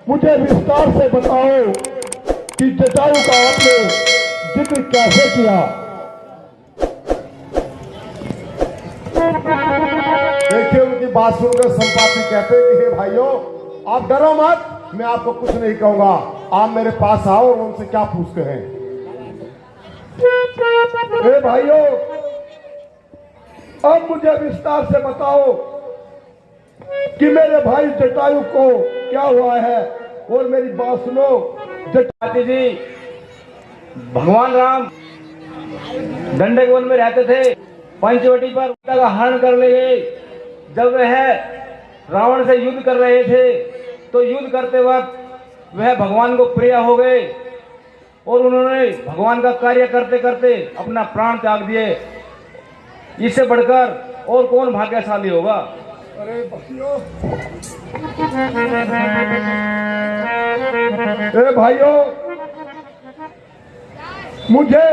मुझे विस्तार से बताओ कि जटायु का आपने जिक्र कैसे किया। देखिए, उनकी बात सुनकर संपाति कहते हैं कि हे भाइयों, आप डरो मत, मैं आपको कुछ नहीं कहूंगा। आप मेरे पास आओ और उनसे क्या पूछते हैं। हे भाइयों, अब मुझे विस्तार से बताओ कि मेरे भाई जटायु को क्या हुआ है। और मेरी बात सुनो जटायु जी, भगवान राम दंडक वन में रहते थे। पंचवटी पर सीता का हरण कर ले गए। जब वह रावण से युद्ध कर रहे थे तो युद्ध करते वक्त वह भगवान को प्रिय हो गए और उन्होंने भगवान का कार्य करते करते अपना प्राण त्याग दिए। इससे बढ़कर और कौन भाग्यशाली होगा। अरे भाइयों, मुझे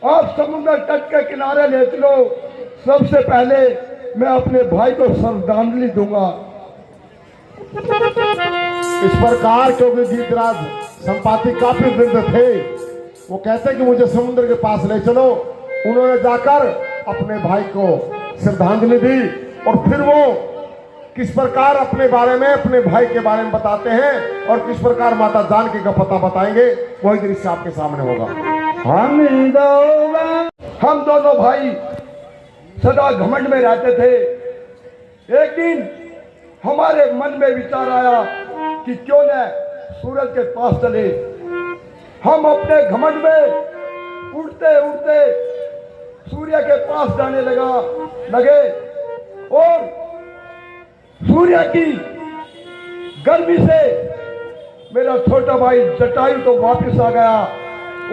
आप समुद्र तट के किनारे ले चलो। सबसे पहले मैं अपने भाई को श्रद्धांजलि दूंगा। इस प्रकार क्योंकि धीतराज संपाति काफी वृद्ध थे, वो कहते कि मुझे समुद्र के पास ले चलो। उन्होंने जाकर अपने भाई को श्रद्धांजलि दी और फिर वो किस प्रकार अपने बारे में, अपने भाई के बारे में बताते हैं और किस प्रकार माता जानकी का पता बताएंगे, वही दृश्य आपके सामने होगा। हम दोनों भाई सदा घमंड में रहते थे। एक दिन हमारे मन में विचार आया कि क्यों न सूरज के पास चले। हम अपने घमंड में उड़ते उड़ते सूर्य के पास जाने लगे और सूर्य की गर्मी से मेरा छोटा भाई जटायु तो वापस आ गया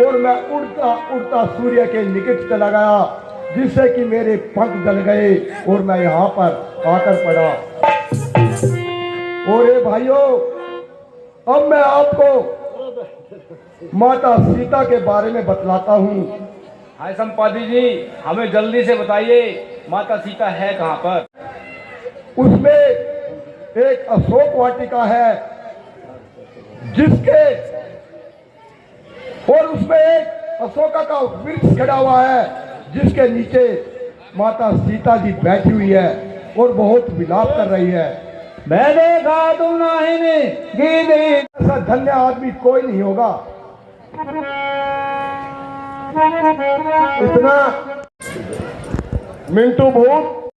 और मैं उड़ता उड़ता सूर्य के निकट चला गया, जिससे कि मेरे पंख जल गए और मैं यहाँ पर आकर पड़ा। और ये भाइयों, अब मैं आपको माता सीता के बारे में बतलाता हूँ। हाय संपाति जी, हमें जल्दी से बताइए माता सीता है कहाँ पर। उसमें एक अशोक वाटिका है जिसके और उसमें एक अशोका का वृक्ष खड़ा हुआ है जिसके नीचे माता सीता जी बैठी हुई है और बहुत विलाप कर रही है। मैं देखा तुम नहीं ऐसा धन्य आदमी कोई नहीं होगा। इतना मिंटू भूत,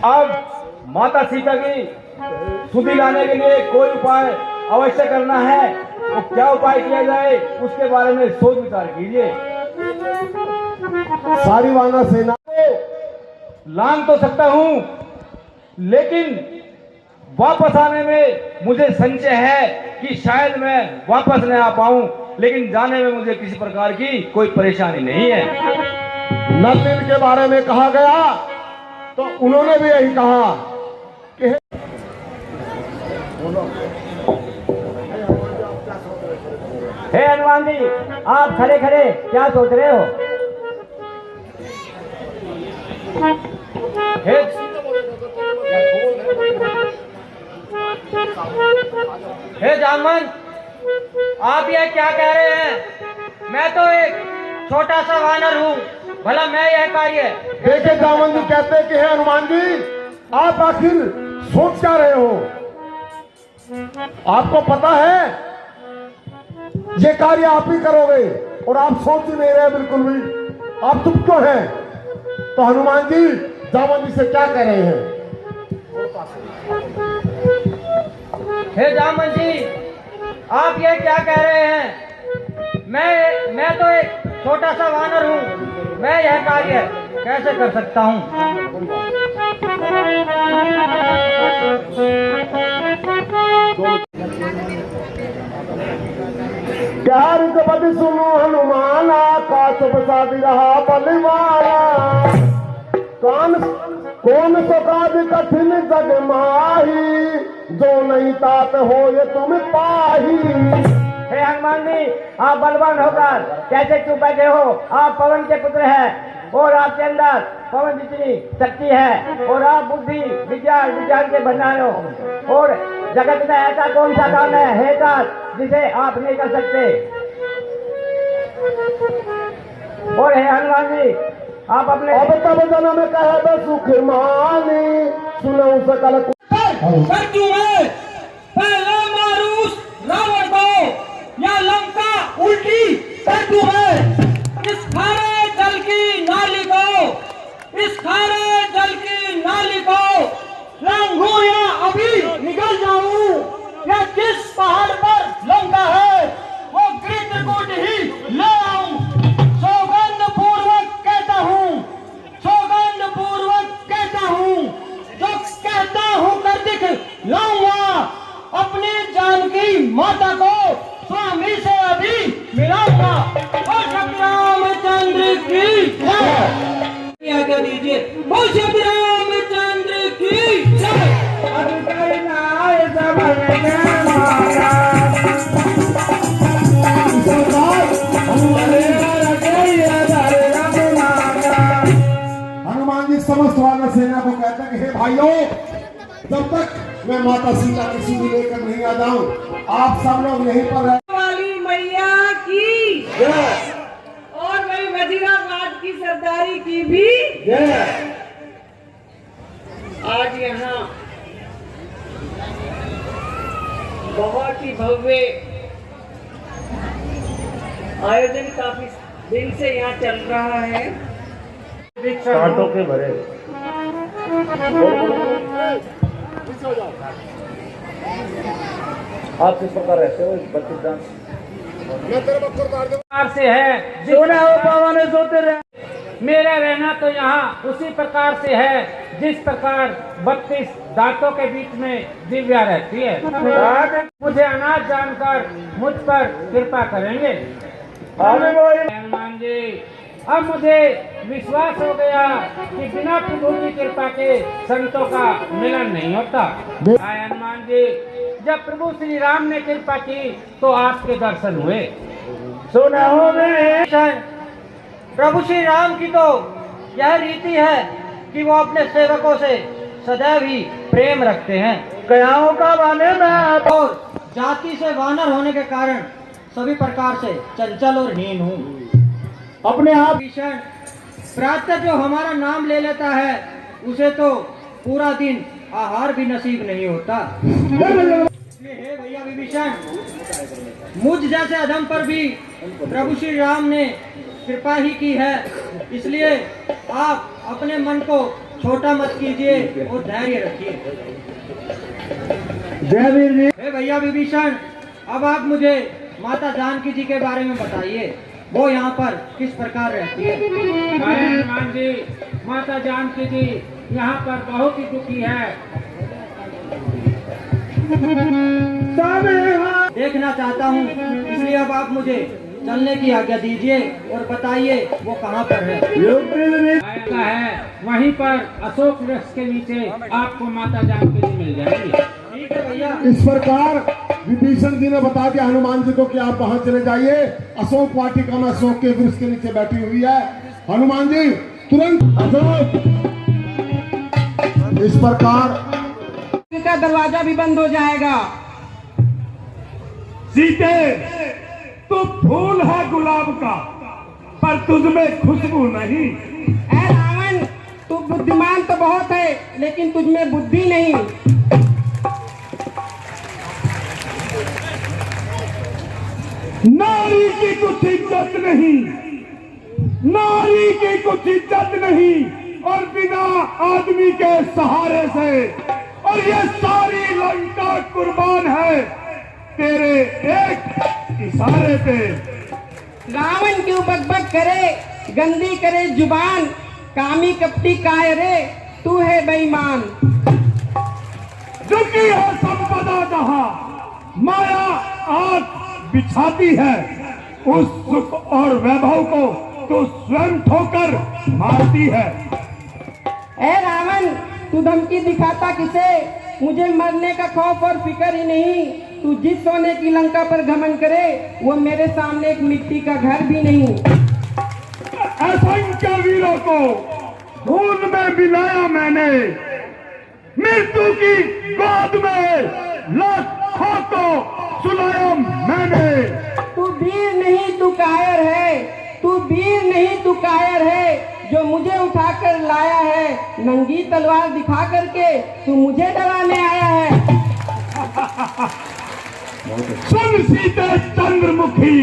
अब माता सीता की सुधि लाने के लिए कोई उपाय अवश्य करना है, तो क्या उपाय किया जाए उसके बारे में सोच विचार कीजिए। सारी वानर सेना तो लांग तो सकता हूं, लेकिन वापस आने में मुझे संशय है कि शायद मैं वापस न आ पाऊं, लेकिन जाने में मुझे किसी प्रकार की कोई परेशानी नहीं है। नलिन के बारे में कहा गया तो उन्होंने भी यही कहा कि हे हनुमान जी, आप खड़े खड़े क्या सोच रहे हो। हे जामन, आप ये क्या कह रहे हैं। मैं तो एक छोटा सा वानर हूँ, भला मैं यह कार्य। देखे जामन जी कहते कि हे हनुमान जी, आप आखिर सोच क्या रहे हो। आपको पता है ये कार्य आप ही करोगे और आप सोच ही नहीं रहे बिल्कुल भी। आप चुप क्यों हैं। तो हनुमान जी जामन जी से क्या कह रहे हैं। हे जामन जी, आप ये क्या कह रहे हैं। मैं तो एक छोटा सा वानर हूँ, मैं यह कार्य कैसे कर सकता हूँ। प्यार जबद सुनो हनुमान, आकाश बसादी रहा बलवाना। कौन सो काज कठिन जग माही, जो नहीं तात हो ये तुम पाही। हे हनुमान जी, आप बलवान होकर कैसे चुप बैठे हो। आप पवन के पुत्र हैं और आपके अंदर पवन जितनी शक्ति है और आप बुद्धि विज्ञान के भंडार हो। और जगत में ऐसा कौन सा काम है हेकार जिसे आप नहीं कर सकते। और हे हनुमान जी आप अपने अब तब जन्म में कहे बे सुख मानी सुनो सकल सरजू में पहला मारूस रावण को या लंका उल्टी सरजू है। इस खारे जल की नाली को इस खारे जल की नाली को लांघूं या अभी निकल जाऊं या जिस पहाड़ पर लंका है वो गिरकुट ही ले आऊं। सौगंध पूर्वक कहता हूँ सौगंध पूर्वक कहता हूँ जो कहता हूँ कर दिख लाऊंगा। अपनी जानकी माता को स्वामी से अभी मिलाऊंगा। और श्री रामचंद्र की जय। आज्ञा दीजिए बोल श्री रामचंद्र की जय। हनुमान जी समस्त वानर सेना को कहते हैं कि हे भाइयों, जब तक मैं माता सीता की सूली लेकर नहीं आ जाऊं आप सब लोग यहीं पर रह। वाली मैया की और वही वजीराबाद की सरदारी की भी आज यहाँ बहुत ही भव्य आयोजन काफी दिन से यहाँ चल रहा है। कांटों के भरे आप किस प्रकार रहते हो इस 32 दान से है सोना हो पावाने सोते रहे। मेरा रहना तो यहाँ उसी प्रकार से है जिस प्रकार 32 दांतों के बीच में दिव्या रहती है। मुझे अनाथ जानकर मुझ पर कृपा करेंगे हनुमान जी। अब मुझे विश्वास हो गया कि बिना प्रभु की कृपा के संतों का मिलन नहीं होता। हनुमान जी जब प्रभु श्री राम ने कृपा की तो आपके दर्शन हुए। सुना हो प्रभु श्री राम की तो यह रीति है कि वो अपने सेवकों से सदैव ही प्रेम रखते हैं। कयाओं का वाने में और जाति से वानर होने के कारण सभी प्रकार से चंचल और हीन हूँ। अपने आप भीषण प्रातः जो हमारा नाम ले लेता है उसे तो पूरा दिन आहार भी नसीब नहीं होता। इसलिए हे भैया विभीषण, मुझ जैसे अधम पर भी प्रभु श्री राम ने कृपा ही की है। इसलिए आप अपने मन को छोटा मत कीजिए और धैर्य रखिए। जय वीर जी। हे भैया विभीषण, अब आप मुझे माता जानकी जी के बारे में बताइए, वो यहाँ पर किस प्रकार रहती है। हनुमान जी माता जानकी जी यहाँ पर बहुत ही दुखी है। देखना चाहता हूँ, इसलिए अब आप मुझे चलने की आज्ञा दीजिए और बताइए वो कहाँ पर है। ऐसा है वहीं पर अशोक वृक्ष के नीचे आपको माता जानकी जी मिल जाएंगी। ठीक है भैया। इस प्रकार विभीषण जी ने बता दिया हनुमान जी को कि आप वहां चले जाइए। अशोक वाटिका में अशोक के वृक्ष के नीचे बैठी हुई है। हनुमान जी तुरंत अशोक। इस प्रकार का दरवाजा भी बंद हो जाएगा। सीते तू फूल है गुलाब का पर तुझमें खुशबू नहीं। ऐ रावण, तू बुद्धिमान तो बहुत है लेकिन तुझमें बुद्धि नहीं। नारी की कुछ इज्जत नहीं, नारी की कुछ इज्जत नहीं और बिना आदमी के सहारे से, और ये सारी लंका कुर्बान है तेरे एक इशारे पे। रावण क्यों बकबक करे, गंदी करे जुबान, कामी कपटी काय रे, तू है बेईमान। झुकी है संपदा जहां माया आंख बिछाती है, उस सुख और वैभव को तो स्वयं ठोकर मारती है। ऐ रावण, तू धमकी दिखाता किसे? मुझे मरने का खौफ और फिक्र ही नहीं। तू जिस सोने की लंका पर घमंड करे वो मेरे सामने एक मिट्टी का घर भी नहीं। असंख्य वीरों को खून में मिलाया मैंने, मृत्यु की गोद में लाखों को सुलाया मैंने। तू वीर नहीं तू कायर है, तू वीर नहीं तू कायर है, जो मुझे उठाकर लाया है नंगी तलवार दिखा करके तू मुझे डराने आया है। सुन सीते चंद्रमुखी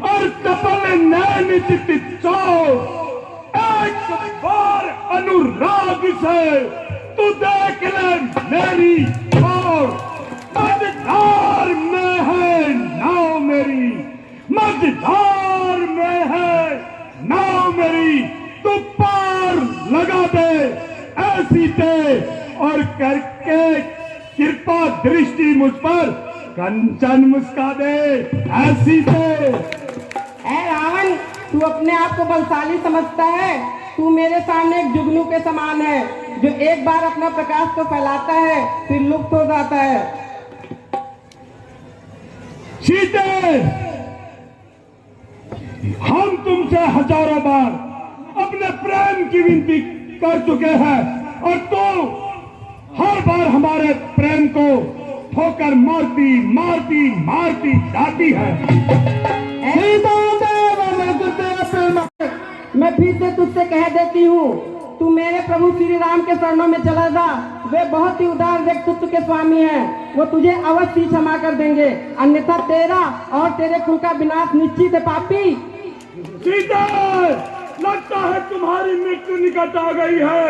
और कपल नैन चित चौर, एक बार अनुराग से तू देख ले मेरी ओर। मझधार में है नाव मेरी, मझधार में है नाव मेरी, तू पार लगा दे ऐसी दे और करके कृपा दृष्टि मुझ पर कंचन मुस्का दे ऐसी दे। ऐ रावण, तू अपने आप को बलशाली समझता है? तू मेरे सामने एक जुगनू के समान है, जो एक बार अपना प्रकाश को फैलाता है फिर लुप्त हो जाता है। सीते, हम तुमसे हजारों बार अपने प्रेम की विनती कर चुके हैं और तो हर बार हमारे प्रेम को ठोकर मारती मारती मारती जाती है। मैं फिर से तुझसे कह देती हूँ, तू मेरे प्रभु श्री राम के शरणों में चला जा। वे बहुत ही उदार व्यक्तित्व के स्वामी हैं, वो तुझे अवश्य ही क्षमा कर देंगे, अन्यथा तेरा और तेरे कुल का विनाश निश्चित है पापी। सीता, लगता है तुम्हारी मृत्यु निकट आ गई है।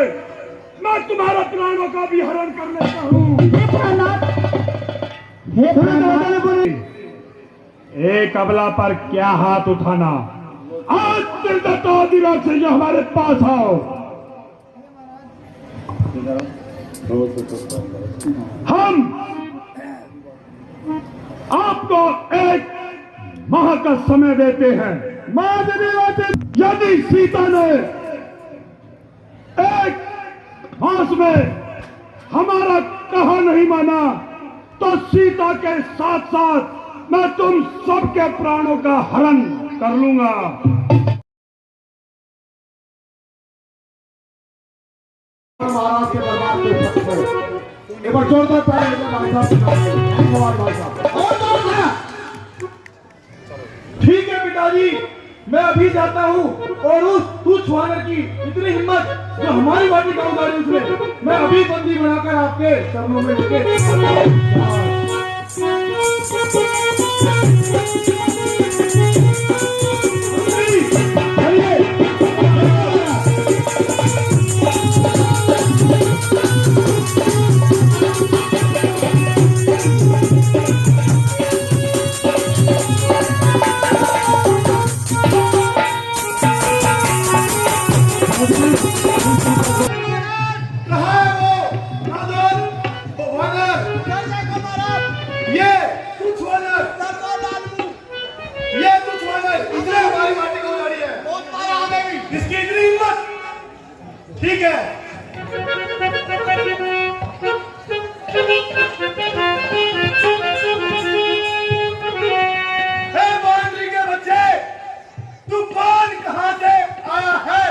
मैं तुम्हारा प्राणों का भी हरण कर लेता हूँ। एक अबला पर क्या हाथ उठाना, आज दिरा से जो हमारे पास आओ। हम आपको एक माह का समय देते हैं। यदि सीता ने एक मास में हमारा कहा नहीं माना तो सीता के साथ साथ मैं तुम सबके प्राणों का हरण कर लूंगा। महाराज के दरबार में एक बार जोरदार तालियां भाई साहब। ठीक है पिताजी, मैं अभी जाता हूँ और उस तुच्छ वानर की इतनी हिम्मत जो हमारी वाटी गाँव गाड़ी उसने, मैं अभी बंदी बनाकर आपके चरणों में लेके ठीक है। हे बांदरी के बच्चे, तूफान कहां से आया है?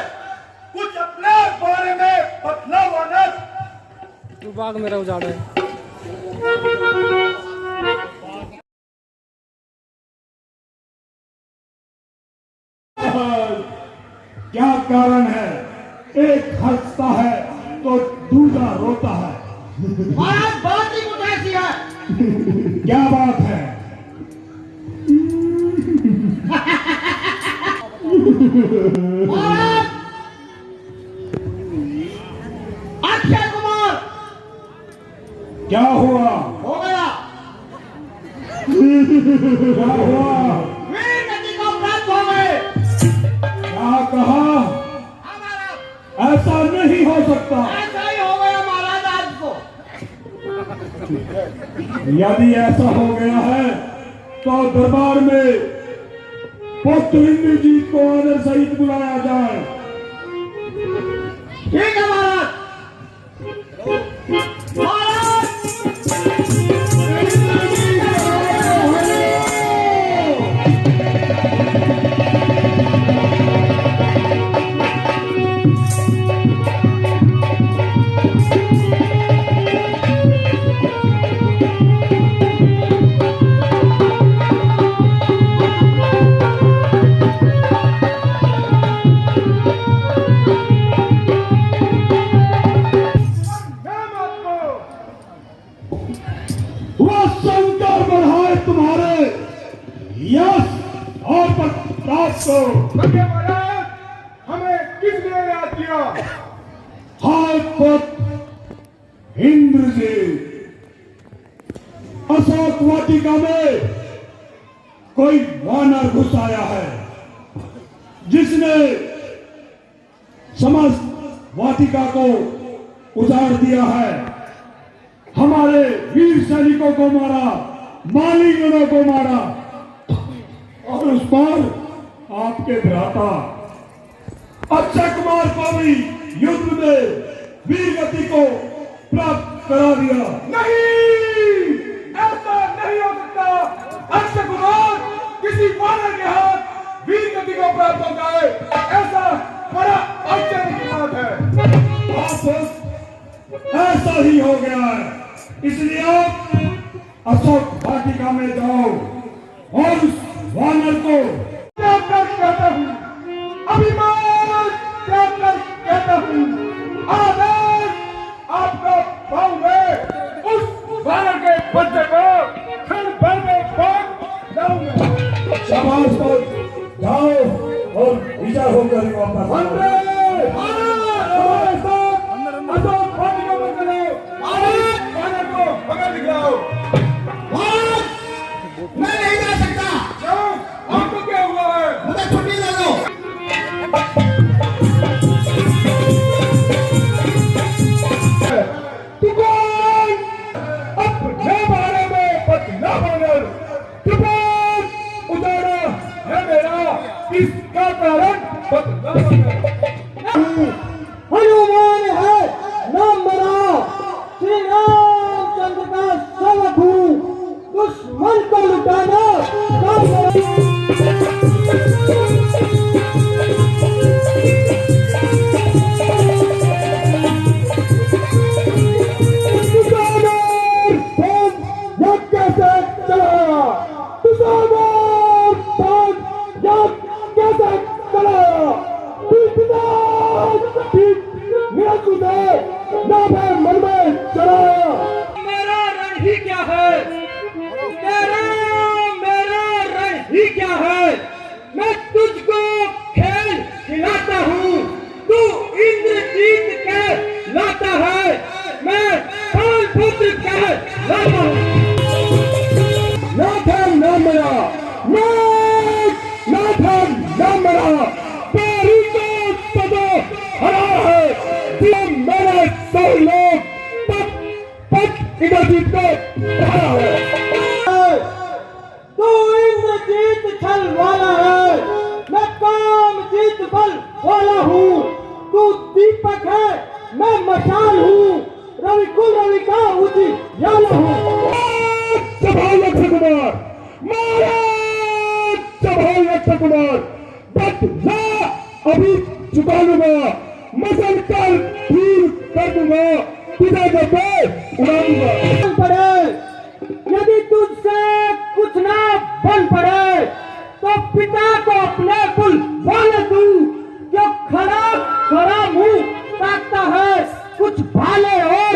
कुछ अपने बारे में बतला वानर। तू बाग मेरा उजाड़ा है। क्या कारण है? एक हंसता है तो दूसरा रोता है। महाराज बात ही कुछ ऐसी है। क्या बात है? महाराज अक्षय कुमार क्या हुआ? हो गया, क्या हुआ? वीर गति को प्राप्त हो गए। क्या कहा? ऐसा नहीं हो सकता। ऐसा ही हो गया महाराज आज को। यदि ऐसा हो गया है तो दरबार में पुत्र इंद्रजीत को आदर सहित बुलाया जाए। ठीक है महाराज। तो बल्कि महाराज हमें किसने याद किया? हाथ इंद्र जी अशोक वाटिका में कोई वानर घुस आया है जिसने समस्त वाटिका को उजाड़ दिया है, हमारे वीर सैनिकों को मारा, मालीगणों को मारा और उस पर आपके भ्राता अक्षय कुमार को भी युद्ध में वीर गति को प्राप्त करा दिया। नहीं, ऐसा नहीं हो सकता। अक्षय कुमार किसी वानर के हाथ वीर गति को प्राप्त होता है, ऐसा बड़ा आश्चर्य की बात है। ऐसा ही हो गया है, इसलिए आप अशोक वाटिका में जाओ और उस वानर को त्याग कर कहता हूँ, अभिमान त्याग कर कहता हूँ, आदेश आपका पाऊंगे। उस वानर के बच्चे को फिर भर में पाक लाऊंगा। शाबाश पर जाओ और विजय होकर वापस आओ। हमारे साथ अशोक वाटिका में चलो, वानर को पकड़ दिखाओ। मैं नहीं जा सकता, क्यों? आपको क्या हुआ है? मुझे छुट्टी दे दो। तू कौन? अपने बारे में बदला वानर, तू कौन? उजाड़ा है मेरा, इसका कारण बदला वानर। हनुमान है नाम मेरा, श्री रामचंद्र का सेवक हूँ, दुश्मन को लुटाना काम मेरा। मेरा रण ही क्या है, तेरा मेरा रण ही क्या है। मैं तुझको खेल खिलाता हूँ, तू इंद्रजीत के लाता है, मैं पालपुत्र के लाता हूँ। नाथन नाम मेरा, नाथन नाम मेरा, तेरी को पदो हरा है, तुम मेरे सौ लोग तक इंद्रजीत को हरा है। तू इंद्रजीत छल वाला है, मैं कामजीत बल वाला हूँ। तू दीपक है, मैं मशाल हूँ, रविकुल रवि का उजियाला हूँ। अक्षय कुमार, महाराज अक्षय कुमार, बदला अभी चुका लूंगा, मसल कर दूर कर दूंगा, तुझे जब उड़ा दूंगा। बन पड़े, यदि तुझसे कुछ ना बन पड़े तो पिता को अपने कुल बोले तू, जो खड़ा खड़ा मुंह ताकता है, कुछ भाले और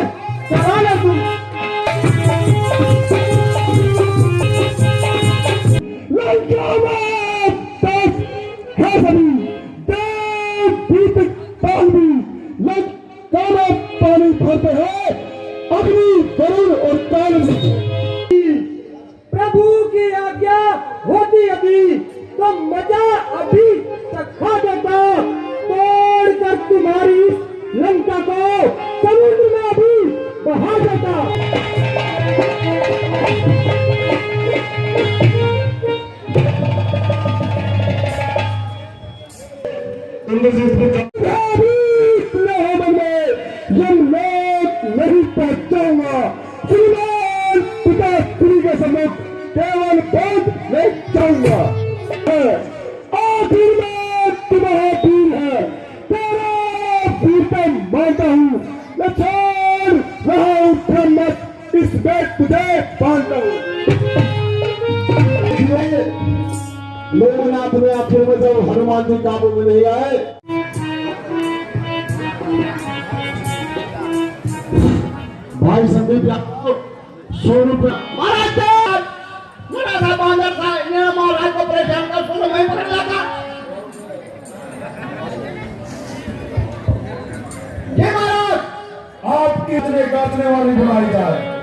चराले तू। पानी भरते हैं अग्नि वरुण और काल। प्रभु की आज्ञा होती अभी तो मजा अभी चखा देता, तोड़ कर तुम्हारी लंका को समुद्र में अभी बहा देता। नहीं पहुंचाऊंगा, श्रीमान पिता श्री के सम्मुख केवल बोध नहीं चाहूंगा। आखिर में तुम्हारा वीर है, तेरा वीरता मानता हूँ, मैं छोड़ रहा हूँ ब्रह्मत, इस बेट तुझे बांधता हूँ। लोकनाथ में आखिर में जब हनुमान जी काबू में नहीं आए, भाई संदीप यादव 100 रुपये महाराज महाराज बांधर था, इन्हें महाराज को परेशान कर, सोने में पकड़ लिया था। इसलिए काटने वाली बुलाई जाए।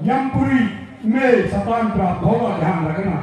यमपुरी में शतान प्राप्त होगा, ध्यान रखना।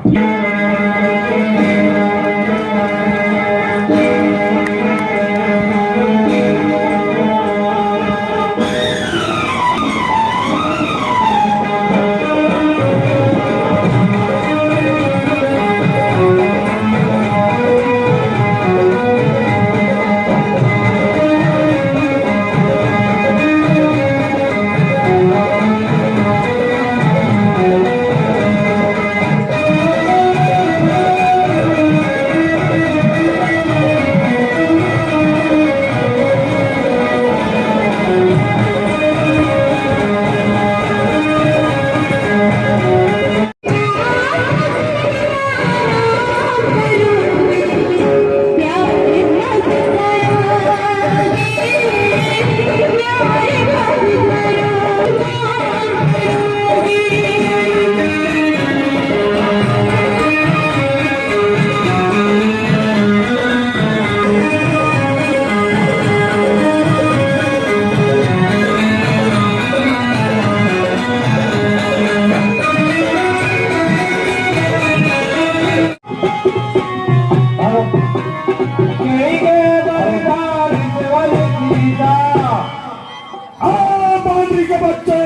के बच्चे,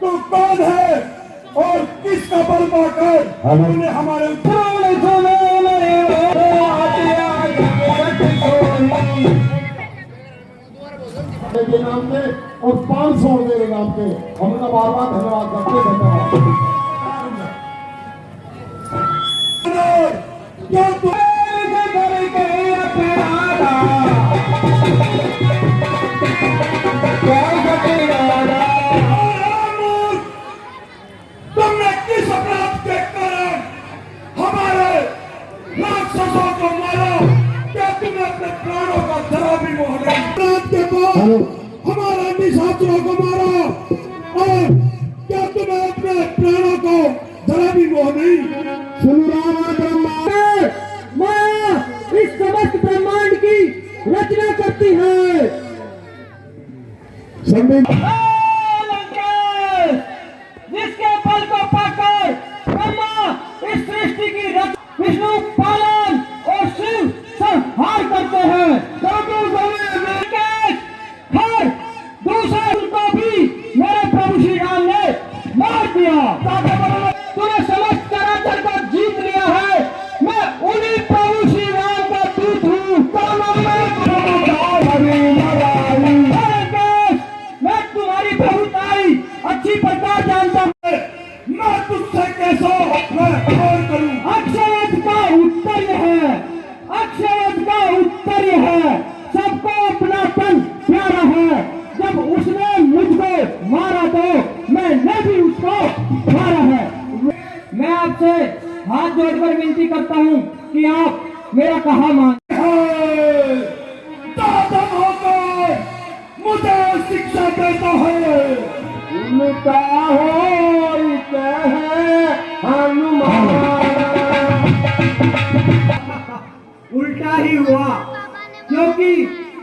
तू कौन है और किसका बल पाकर तूने हमारे के नाम पे और 500 मेरे नाम पे हम उनका बार बार धन्यवाद करते तुमने किस अपराध के कारण हमारे राक्षसों को मारा? क्या तुमने अपने प्राणों का जरा भी मोह नहीं? अपराध के बाद हमारे निशाचरों को मारा और क्या तुम्हें अपने प्राणों को जरा भी मोह नहीं? माया इस समस्त ब्रह्मांड की रचना करती है। जिसके बल को पाकर ब्रह्मा इस सृष्टि की विष्णु पालन और शिव संहार करते हैं। हर दूसरे को भी मेरे प्रभु श्री राम ने मार दिया। तूने समस्त चराचर को जीत लिया है। मैं उन्हीं प्रभु श्री राम का दूत हूँ। मैं तुम्हारी प्रभुताई अच्छी प्रकार जानता हूँ। मैं तुझसे कैसा मैं और करूं। अक्षयवध का उत्तर यह है, अक्षयवध का उत्तर यह है, सबको अपनापन प्यारा है। जब उसने मुझको मारा तो मैंने भी उसको मारा है। मैं आपसे हाथ जोड़कर विनती करता हूँ कि आप मेरा कहा मान। दादा होकर मुझे शिक्षा देता है। उनका होते हैं हनुमान। उल्टा ही हुआ, क्योंकि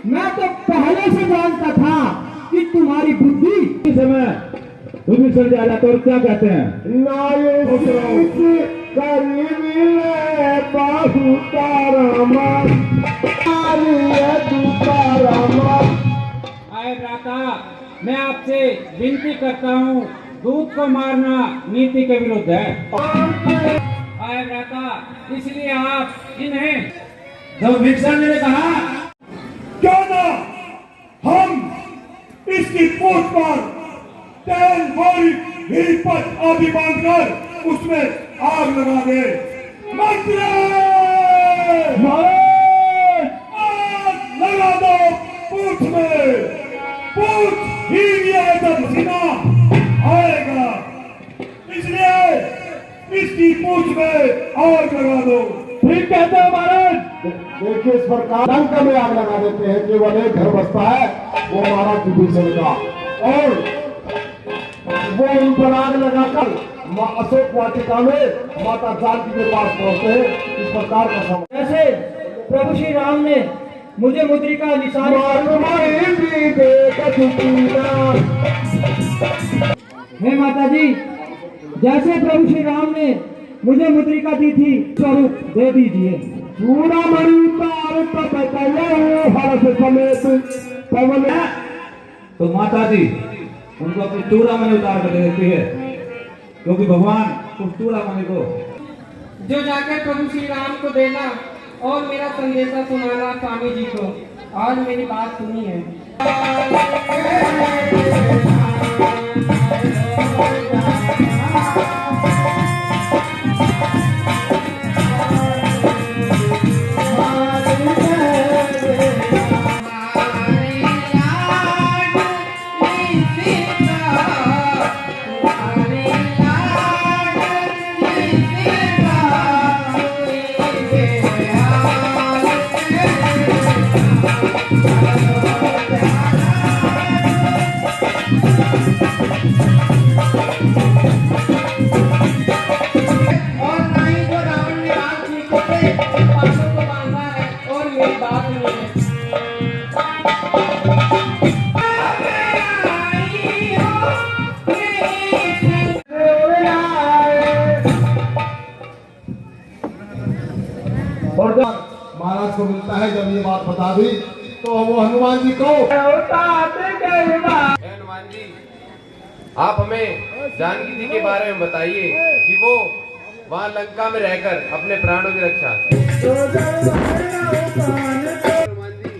मैं तो पहले से जानता था कि तुम्हारी बुद्धि समय विभीषण जी आया तो क्या कहते हैं? आए भ्राता, मैं आपसे विनती करता हूँ, दूध को मारना नीति के विरुद्ध है। आए भ्राता, इसलिए आप इन्हें जब विभीषण जी ने कहा क्यों ना हम इसकी पूछ पर तेल भरी घी पर आदि बांधकर उसमें आग लगा दे। मंत्री आग लगा दो पूछ में। पूछ ही ये जब सीना आएगा, इसलिए इसकी पूछ में आग लगा दो। ठीक कहते हैं महाराज। देखिए, इस प्रकार लंका में आग लगा देते हैं। केवल एक घर बसता है, वो महाराज विभीषण का, और वो उन पर आग लगाकर अशोक वाटिका में माता जानकी के पास पहुंचते हैं। इस प्रकार का समय जैसे प्रभु श्री राम ने मुझे मुद्रिका निशान हे माता जी, जैसे प्रभु श्री राम ने मुझे मुद्रिका दी थी, स्वरूप दे दीजिए। चूड़ामणि उतार हर्ष समेत पवन। तो माता जी उनको अपनी चूड़ामणि उतार कर दे देती है, क्योंकि भगवान उस चूड़ामणि को जो जाकर प्रभु श्री राम को देना और मेरा संदेशा सुनाना स्वामी जी को। आज मेरी बात सुनी है। महाराज को मिलता है। जब ये बात बता दी तो वो हनुमान जी को हनुमान जी, आप हमें जानकी जी के बारे में बताइए कि वो वहाँ लंका में रहकर अपने प्राणों की रक्षा। हनुमान जी,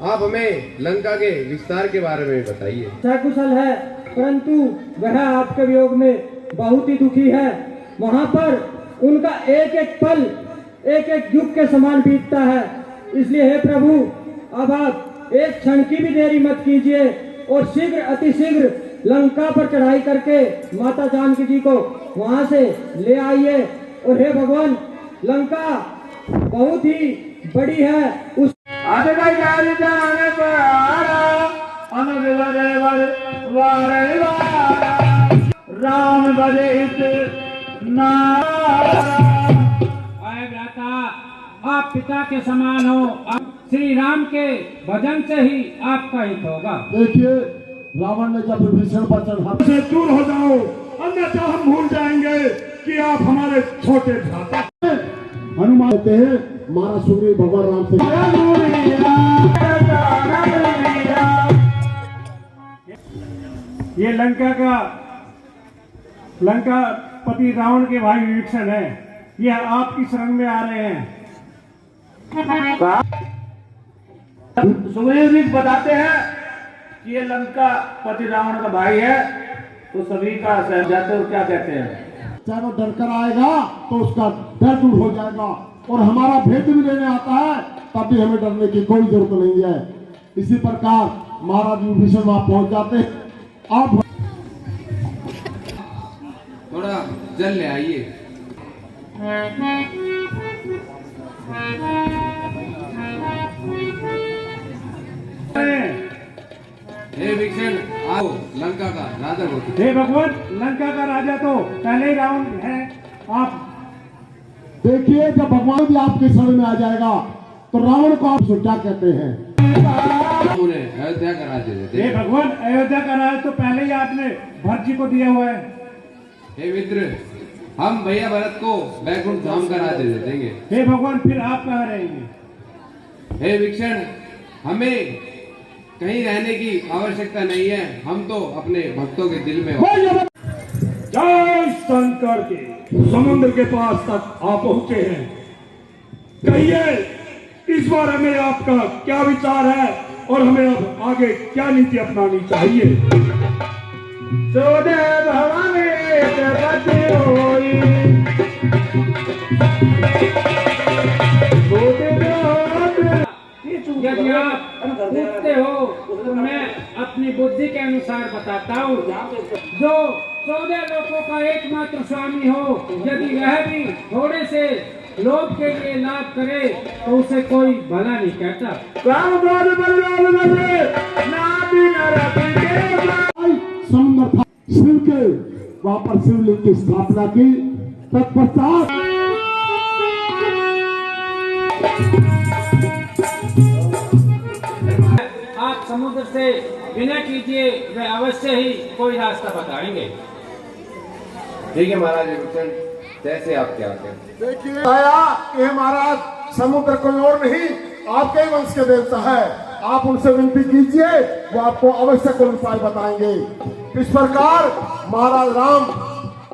आप हमें लंका के विस्तार के बारे में बताइए। सकुशल है, परंतु वह आपके वियोग में बहुत ही दुखी है। वहाँ पर उनका एक एक पल एक एक युग के समान बीतता है। इसलिए हे प्रभु, अब आप एक क्षण की भी देरी मत कीजिए और शीघ्र अतिशीघ्र लंका पर चढ़ाई करके माता जानकी जी को वहां से ले आइए। और हे भगवान, लंका बहुत ही बड़ी है। उस राम आए भ्राता, आप पिता के समान हो। आप श्री राम के भजन से ही आपका हित होगा। देखिए, रावण ने जब विभीषण पर चढ़ा से दूर हो जाओ, अन्यथा हम भूल जाएंगे कि आप हमारे छोटे भ्राता। हनुमान कहते हैं, मारा सुग्रीव भगवान राम से। ये लंका का लंका पति रावण के भाई विभीषण है, यह आपकी शरण में आ रहे हैं। सुग्रीव जी बताते हैं कि ये लंका पति रावण का भाई है, तो सभी का सहमत जाते हो क्या कहते हैं? चाहे वो डर कर आएगा तो उसका डर दूर हो जाएगा, और हमारा भेद भी लेने आता है तब भी हमें डरने की कोई जरूरत नहीं है। इसी प्रकार महाराज विभीषण वहां पहुंच जाते हैं। आप थोड़ा जल ले आइए। हे विभीषण, आओ लंका का राजा होते। हे भगवान, लंका का राजा तो पहले ही रावण है। आप देखिए, जब भगवान भी आपके शरण में आ जाएगा तो रावण को आप क्या कहते हैं? उन्हें अयोध्या का राज्य देते। हे भगवान, अयोध्या का राज तो पहले ही आपने भरत जी को दिया हुआ है। हे मित्र, हम भैया भरत को बैकुंठ धाम का राज्य दे देंगे। हे भगवान, फिर आप कहाँ रहेंगे? हे विभीषण, हमें कहीं रहने की आवश्यकता नहीं है, हम तो अपने भक्तों के दिल में। जय शंकर के समुद्र के पास तक आप पहुंचे हैं। कहिए इस बार हमें आपका क्या विचार है और हमें अब आगे क्या नीति अपनानी चाहिए? यदि आप पूछते हो तो मैं अपनी बुद्धि के अनुसार बताता हूँ। जो 14 लोगों का एकमात्र स्वामी हो, यदि वह भी थोड़े से लोभ के लिए लाभ करे तो उसे कोई भला नहीं कहता। समुद्र था, शिव के वहां पर शिवलिंग की स्थापना की। तत्पश्चात आप समुद्र से विनय कीजिए, वे अवश्य ही कोई रास्ता बताएंगे। ठीक है महाराज विभीषण, जैसे आप क्या कहें। देखिए आया कि महाराज समुद्र कोई और नहीं, आपके ही वंश के देवता है। आप उनसे विनती कीजिए, वो आपको अवश्य कोई उपाय बताएंगे। इस प्रकार महाराज राम